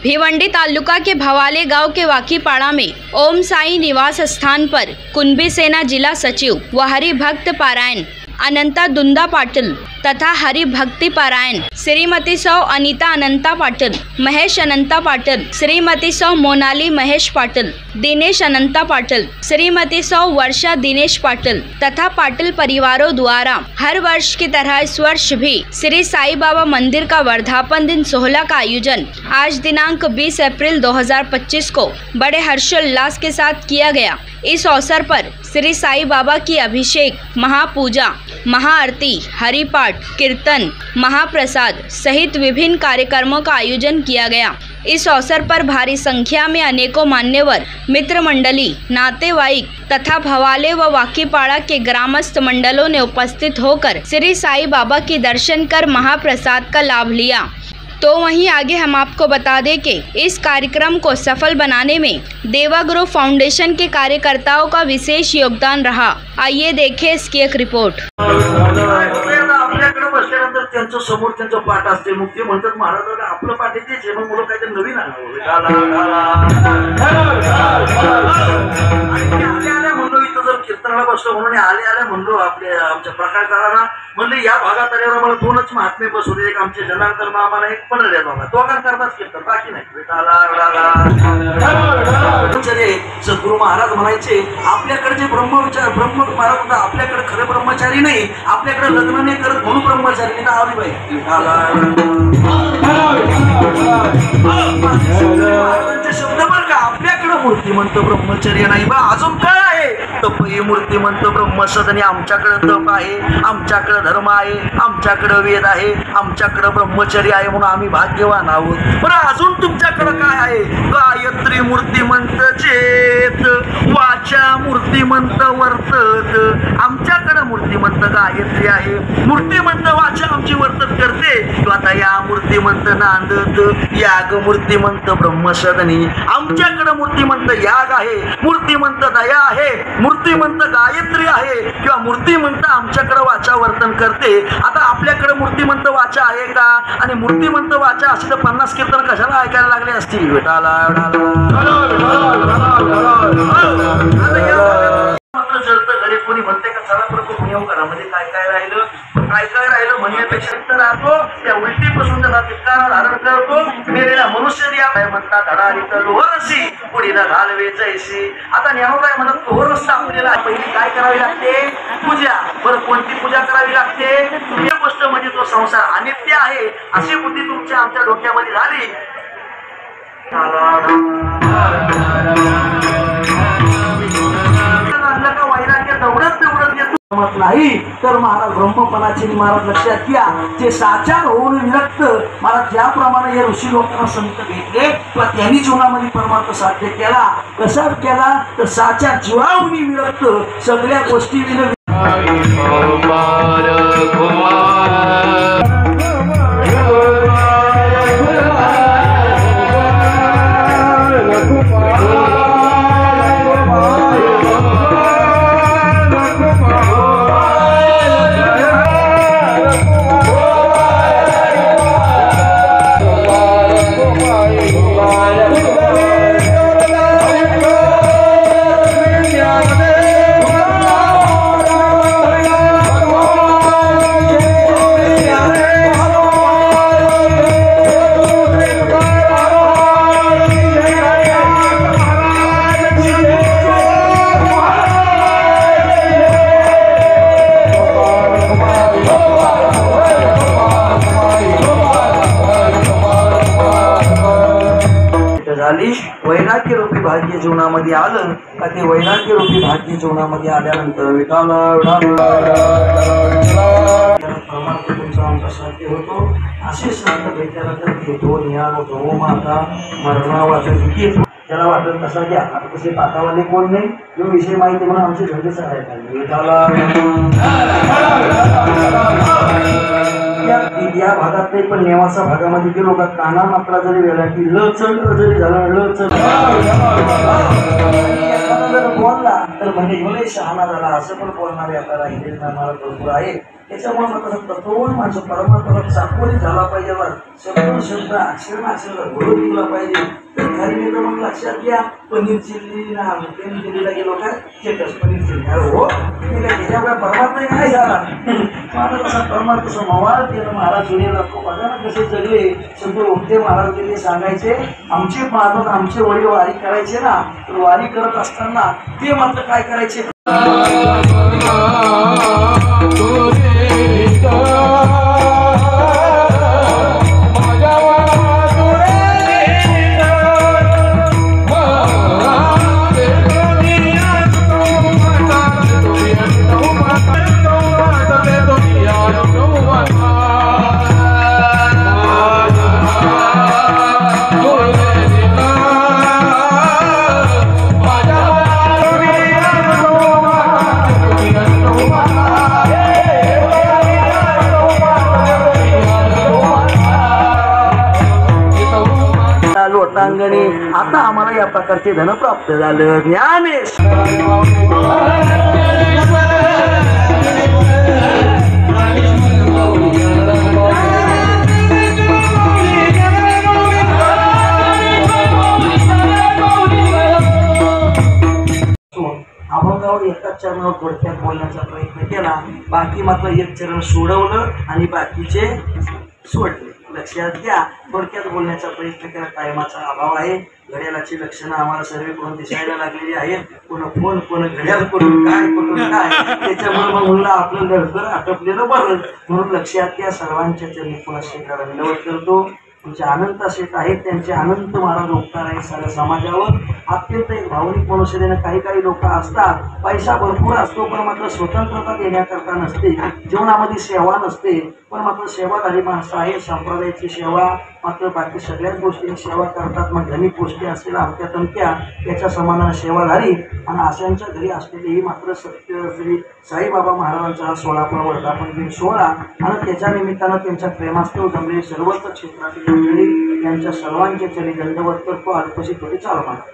भिवंडी तालुका के भवाले गांव के वाकीपाड़ा में ओम साई निवास स्थान पर कुंभी सेना जिला सचिव व हरिभक्त पारायण अनंता दुंदा पाटिल तथा हरि भक्ति पारायण श्रीमती सौ अनीता अनंता पाटिल, महेश अनंता पाटिल, श्रीमती सौ मोनाली महेश पाटिल, दिनेश अनंता पाटिल, श्रीमती सौ वर्षा दिनेश पाटिल तथा पाटिल परिवारों द्वारा हर वर्ष की तरह इस वर्ष भी श्री साई बाबा मंदिर का वर्धापन दिन सोहला का आयोजन आज दिनांक 20 अप्रैल 2025 को बड़े हर्षोल्लास के साथ किया गया। इस अवसर पर श्री साई बाबा की अभिषेक, महापूजा, महाआरती, हरिपाठ, कीर्तन, महाप्रसाद सहित विभिन्न कार्यक्रमों का आयोजन किया गया। इस अवसर पर भारी संख्या में अनेकों मान्यवर, मित्र मंडली, नातेवाईक तथा भवाले व वाकीपाड़ा के ग्रामस्थ मंडलों ने उपस्थित होकर श्री साई बाबा के दर्शन कर महाप्रसाद का लाभ लिया। तो वहीं आगे हम आपको बता दें कि इस कार्यक्रम को सफल बनाने में देवा ग्रुप फाउंडेशन के कार्यकर्ताओं का विशेष योगदान रहा। आइए देखें इसकी एक रिपोर्ट। त्यांचं समोर त्यांचं पाठ असते, मुक्ती म्हणतात महाराजांना आपलं पाठ येते जे मग मुलं काहीतरी नवीन म्हणलो इथं जर कीर्तनाला बसलो म्हणून आले म्हणलो आमच्या प्रकारकारांना म्हणले या भागात आल्यावर आम्हाला दोनच महात्मे बसवले, एक आमचे जनार्दन मामा, एक पंढऱ्या बाबा, तो कारण करताच कीर्तन, बाकी नाही। सद्गुरू महाराज म्हणायचे आपल्याकडे जे ब्रह्म महाराज होता आपल्याकडे खरे ब्रह्मचारी नाही, आपल्याकडे लग्न नाही करत म्हणून ब्रह्मचारी नाही। आलीबाई महाराजांचे शब्द बरं का, आपल्याकडे मूर्तिमंत ब्रह्मचर्य नाही बा, अजून काय आहे तप हे मूर्तिमंत ब्रह्मसदनी, आमच्याकडे तप आहे, आमच्याकडे धर्म आहे, आमच्याकडे वेद आहे, आमच्याकडे ब्रह्मचर्य आहे म्हणून आम्ही भाग्यवान आहोत। बरं अजून तुमच्याकडे काय आहे? गायत्री मूर्तिमंत चेत, वाचा मूर्तिमंत वर्तत, आमच्याकडे मूर्तिमंत गायत्री आहे, मूर्तिमंत वाचा आमची वर्तत करते, आता या मूर्तिमंत नांदत, याग मूर्तिमंत ब्रह्मसदनी, आमच्याकडे मूर्तिमंत याग आहे, मूर्तिमंत दया आहे, मूर्तिमंत गायत्री आहे किंवा मूर्तिमंत आमच्याकडे वाचा वर्तन करते। आता आपल्याकडे मूर्तिमंत वाचा आहे का? आणि मूर्तिमंत वाचा असते तर 50 कीर्तन कशाला ऐकायला लागले असतील? घरी कोणी म्हणते का चला प्रभू पुण्यव करा, म्हणजे काय काय राहिलं म्हणण्यापेक्षा तर राहतो त्या उलटीपासून त्याला तितकारा धारण करतो। मेलेला मनुष्य काय म्हणतात धडारीत लोहरसी पुढीला घालवे जैसी। आता न्यावबाई म्हणत लोहरस आपल्याला पहिली काय करावी लागते? पूजा। बरं कोणती पूजा करावी लागते? ही गोष्ट म्हणजे तो संसार अनित्य आहे अशी बुद्धी तुमच्या आमच्या डोक्यामध्ये झाली का वैराग्य तेवढंच येतो नाही तर महाराज ब्रह्मपणाची महाराज लक्षात घ्या, जे साचार होऊन विरक्त महाराज ज्याप्रमाणे या ऋषी लोकांना संत भेटले किंवा त्यांनी जीवनामध्ये परमार्थ साध्य केला, कसा केला तर साचार जीवाहून विरक्त सगळ्या गोष्टी वैराग्य रूपी भाग्य जीवनामध्ये आलं का ते वैराग्य रूपी भाग्य जीवनामध्ये आल्यानंतर तुमचा आमचा साध्य होतो। असे संत भेटल्यानंतर घेतो ज्ञान होतो। ओ माता मरणा वाचन ज्याला वाटत तसा घ्या, आता तसे पातावाले कोण नाही, जो विषय माहिती म्हणून आमचे झंडे आहे। या भागात नाही, पण नेवासा भागामध्ये गेलो का काना मात्रा जरी वेळा की ल चल जरी झाला ल चल जर बोलला तर म्हणजे ह्यो शहाणा झाला असं पण बोलणारे आता राहिले नामाला भरपूर आहे. त्याच्यामुळे मात्र तत्ववान माणसं परमात्मा चाकोरी झाला पाहिजे, शब्द अक्षर बोलून निघला पाहिजे. तर खरी मी तर मग लक्षात घ्या, पनीर चिल्ली ना पनीर चिल्लीला गेलो काय चेटस पनीर चिल्ली अरे हो त्याच्यामुळे परमात्मा काय झाला माझा तसा परमात्मा तसं मवाळ केलं महाराज जुने लागतो बघा ना कसे जगले. संत ओमते महाराज गेले सांगायचे आमचे महाराज आमचे वडील वारी करायचे ना, तर वारी करत असताना ते मात्र काय करायचे लोटांगणी. आता आम्हाला या प्रकारचे धन प्राप्त झालं. ज्ञानेश अभंगावर एकाच चरणावर थोडक्यात बोलण्याचा प्रयत्न केला, बाकी मात्र एक चरण सोडवलं आणि बाकीचे सोडले. लक्षात घ्या, थोडक्यात बोलण्याचा प्रयत्न केला. टायमाचा अभाव आहे. घड्याळाची लक्षणं आम्हाला सर्वेकडून दिसायला लागलेली आहेत. कोण फोन कोण घड्याळ करून काय त्याच्यामुळे मग म्हणलं आपलं लढतर आटपलेलं बरं. म्हणून लक्षात घ्या, सर्वांच्या चरणी पुन्हा शेखर दंडवत करतो. तुमचे अनंत शेठ आहेत, त्यांचे अनंत महाराज उपकार आहेत साऱ्या समाजावर. अत्यंत एक भावनिक मनुष्यतेने काही लोक असतात, पैसा भरपूर असतो पण मात्र स्वतंत्रता देण्याकरता नसते, जीवनामध्ये सेवा नसते. पण मात्र सेवाधारी माणसं आहे, संप्रदायाची सेवा मात्र बाकी सगळ्याच गोष्टींची सेवा करतात. मग धनिक गोष्टी असतील अमक्या तमक्या त्याच्या समानाने सेवाधारी आणि अशांच्या घरी असलेली ही मात्र सत्य श्री साईबाबा महाराजांचा हा 16 वर्धापन दिन सोहळा आणि त्याच्या निमित्तानं त्यांच्या प्रेमास्तव जमलेली सर्वच क्षेत्रातील मंडळी यांच्या सर्वांचे चरी दंडवत करतो. अल्पशी थोडी चालू म्हणा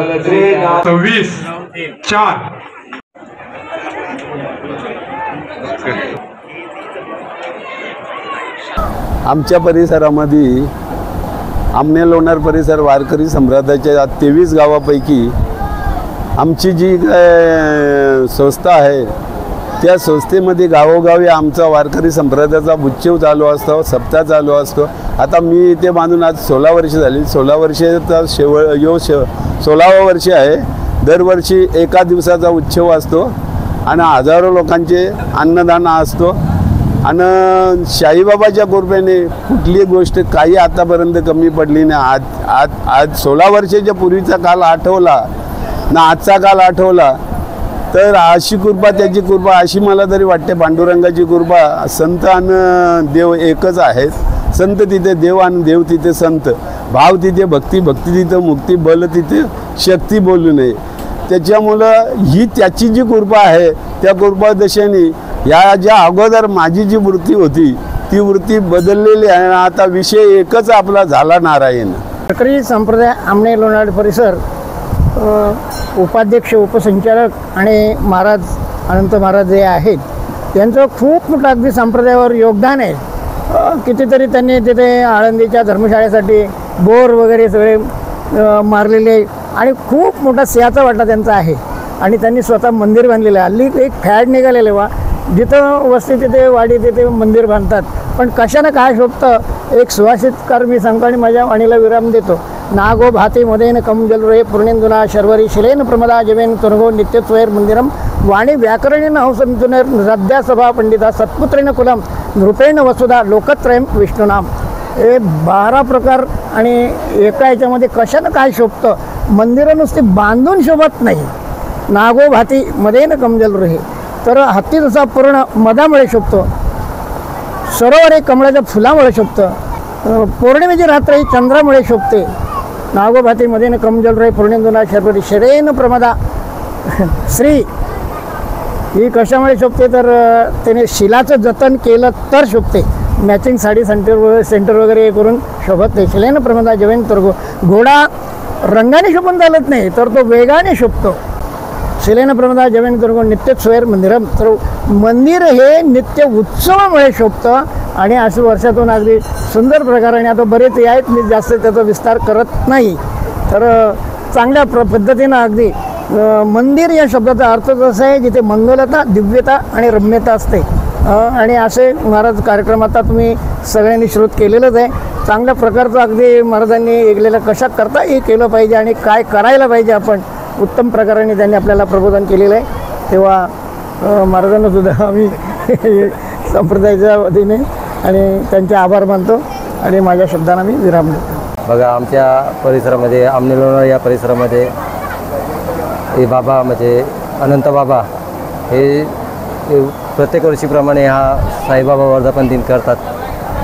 26/4 आमच्या परिसरामध्ये आमने लोणार परिसर वारकरी संप्रदायाच्या 23 गावापैकी आमची जी संस्था आहे त्या संस्थेमध्ये गावोगावी आमचा वारकरी संप्रदायाचा उत्सव चालू असतो, सप्ताह चालू असतो. आता मी इथे बांधून आज 16 वर्ष झाली. 16 वर्षाचा 16वा वर्ष आहे. दरवर्षी एका दिवसाचा उत्सव असतो आणि हजारो लोकांचे अन्नदान असतो. आणि साईबाबाच्या कृपेने कुठली गोष्ट काही आतापर्यंत कमी पडली नाही. आज 16 वर्षाच्या पूर्वीचा काल आठवला ना आजचा काल आठवला तर अशी कृपा, त्याची कृपा अशी मला तरी वाटते. पांडुरंगाची कृपा. संत आणि देव एकच आहेत. संत तिथे देव आणि देव तिथे संत. भाव तिथे भक्ती, भक्ती तिथे मुक्ती, बल तिथे शक्ती बोलू नये. त्याच्यामुळं ही त्याची जी कृपा आहे त्या कृपा दशेने या ज्या अगोदर माझी जी वृत्ती होती ती वृत्ती बदललेली आहे. आता विषय एकच आपला झाला नारायण. वारकरी संप्रदाय आमने लोणार परिसर उपाध्यक्ष, उपसंचालक आणि महाराज अनंत महाराज जे आहेत यांचं खूप मोठं अगदी संप्रदायावर योगदान आहे. कितीतरी त्यांनी तिथे आळंदीच्या धर्मशाळेसाठी बोर वगैरे सगळे मारलेले आणि खूप मोठा सिंहाचा वाटा त्यांचा आहे. आणि त्यांनी स्वतः मंदिर बांधलेलं आहे. हल्ली एक फॅड निघालेलं वा जिथं वस्ती तिथे वाडी तिथे मंदिर बांधतात. पण कशानं काय शोभतं एक सुभाषितकार मी सांगतो आणि माझ्या वाणीला विराम देतो. नागो भाती मदेन कम जलरे पूर्णेंदुना शर्वरी शिलेन प्रमदा जवेन तुर्गो नित्यत्वैर मंदिरम वाणी व्याकरणेन हंसमिथुनेर रद्या सभा पंडिता सत्पुत्रेन कुलम नृपेण वसुधा लोकत्रयम विष्णुनाम. हे 12 प्रकार आणि एका याच्यामध्ये कशानं काय शोभतं. मंदिरं नुसती बांधून शोभत नाही. नागो भाती मदेन कम जलरे तर हत्ती जसा पूर्ण मधामुळे शोभतो. सरोवर हे कमळाच्या फुलामुळे शोभतं. पौर्णिमेची रात्र ही चंद्रामुळे शोभते. नागोभाती मदेन कमजलरे पूर्णेंदुना शर्वरी शरेन प्रमदा श्री ही कशामुळे शोभते तर त्याने शिलाचं जतन केलं तर शोभते. मॅचिंग साडी सेंटर वगैरे करून शोभत नाही. शिलेन प्रमदा जवेन तुर्गो. घोडा रंगाने शोभून चालत नाही तर तो वेगाने शोभतो. शिलेन प्रमदा जवेन तुर्गो नित्य स्वैर मंदिरम. तर मंदिर हे नित्य उत्सवामुळे शोभतं आणि असं वर्षातून अगदी सुंदर प्रकाराने. आता बरेच आहेत, मी जास्त त्याचा विस्तार करत नाही. तर चांगल्या पद्धतीनं अगदी मंदिर या शब्दाचा अर्थ असा आहे जिथे मंगलता, दिव्यता आणि रम्यता असते. आणि असे महाराज कार्यक्रम आता तुम्ही सगळ्यांनी श्रोत केलेलंच आहे. चांगल्या प्रकारचं अगदी महाराजांनी ऐकलेलं कशा करता हे केलं पाहिजे आणि काय करायला पाहिजे आपण उत्तम प्रकाराने त्यांनी आपल्याला प्रबोधन केलेलं आहे. तेव्हा महाराजांना सुद्धा आम्ही संप्रदायाच्या वतीने आणि त्यांचे आभार मानतो आणि माझ्या शब्दांना मी विराम देतो. बघा आमच्या परिसरामध्ये आमने लोणार या परिसरामध्ये हे बाबा म्हणजे अनंत बाबा हे प्रत्येक वर्षीप्रमाणे हा साईबाबा वर्धापन दिन करतात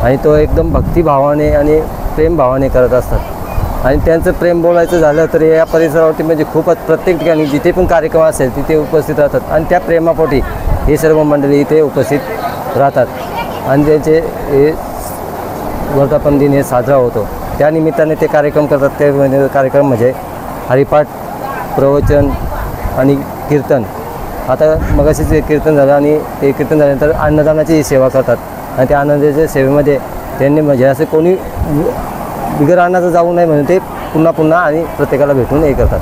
आणि तो एकदम भक्तिभावाने आणि प्रेमभावाने करत असतात. आणि त्यांचं प्रेम बोलायचं झालं तर या परिसरावरती म्हणजे खूपच प्रत्येक ठिकाणी जिथे पण कार्यक्रम असेल तिथे उपस्थित राहतात आणि त्या प्रेमापोटी हे सर्व मंडळी इथे उपस्थित राहतात आणि त्यांचे हे वर्धापन दिन हे साजरा होतो. त्यानिमित्ताने ते कार्यक्रम करतात. ते म्हणजे कार्यक्रम म्हणजे हरिपाठ, प्रवचन आणि कीर्तन. आता मगाशीच कीर्तन झालं आणि ते कीर्तन झाल्यानंतर अन्नदानाची सेवा करतात आणि त्या अन्नदानाच्या सेवेमध्ये त्यांनी म्हणजे असं कोणी बिगर अन्नाचं जाऊ नये म्हणून ते पुन्हा पुन्हा आणि प्रत्येकाला भेटून हे करतात.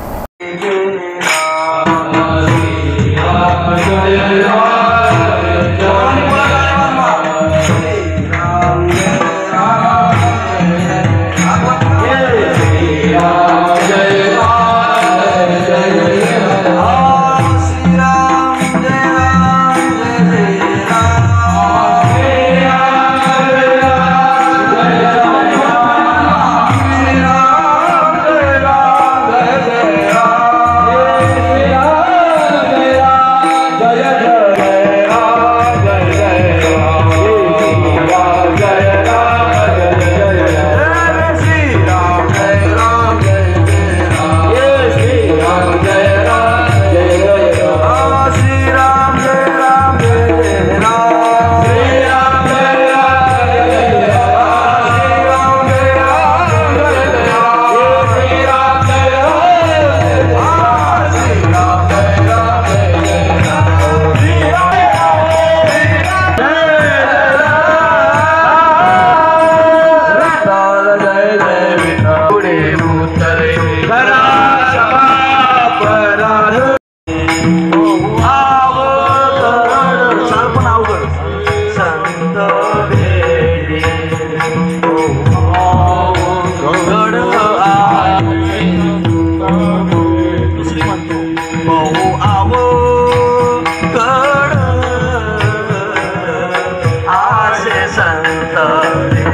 संत